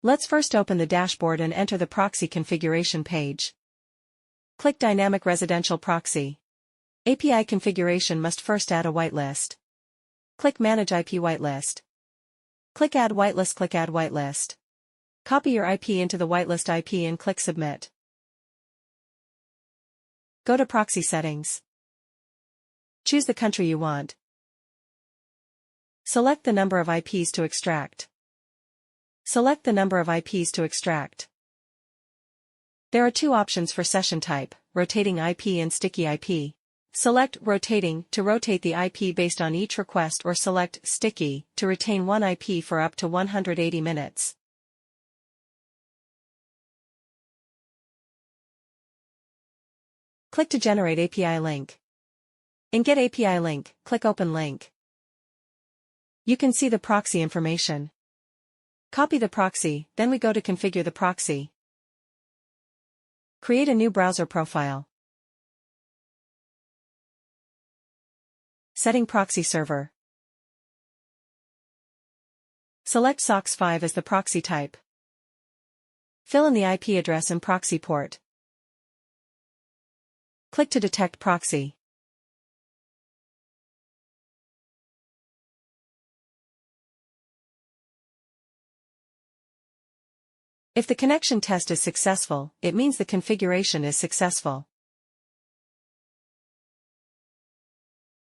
Let's first open the dashboard and enter the proxy configuration page. Click Dynamic Residential Proxy. API configuration must first add a whitelist. Click Manage IP Whitelist. Click Add Whitelist. Click Add Whitelist. Copy your IP into the whitelist IP and click Submit. Go to Proxy Settings. Choose the country you want. Select the number of IPs to extract. Select the number of IPs to extract. There are two options for session type, rotating IP and sticky IP. Select Rotating to rotate the IP based on each request, or select Sticky to retain one IP for up to 180 minutes. Click to generate API link. In Get API Link, click Open Link. You can see the proxy information. Copy the proxy, then we go to Configure the proxy. Create a new browser profile. Setting Proxy Server. Select SOCKS 5 as the proxy type. Fill in the IP address and proxy port. Click to detect proxy. If the connection test is successful, it means the configuration is successful.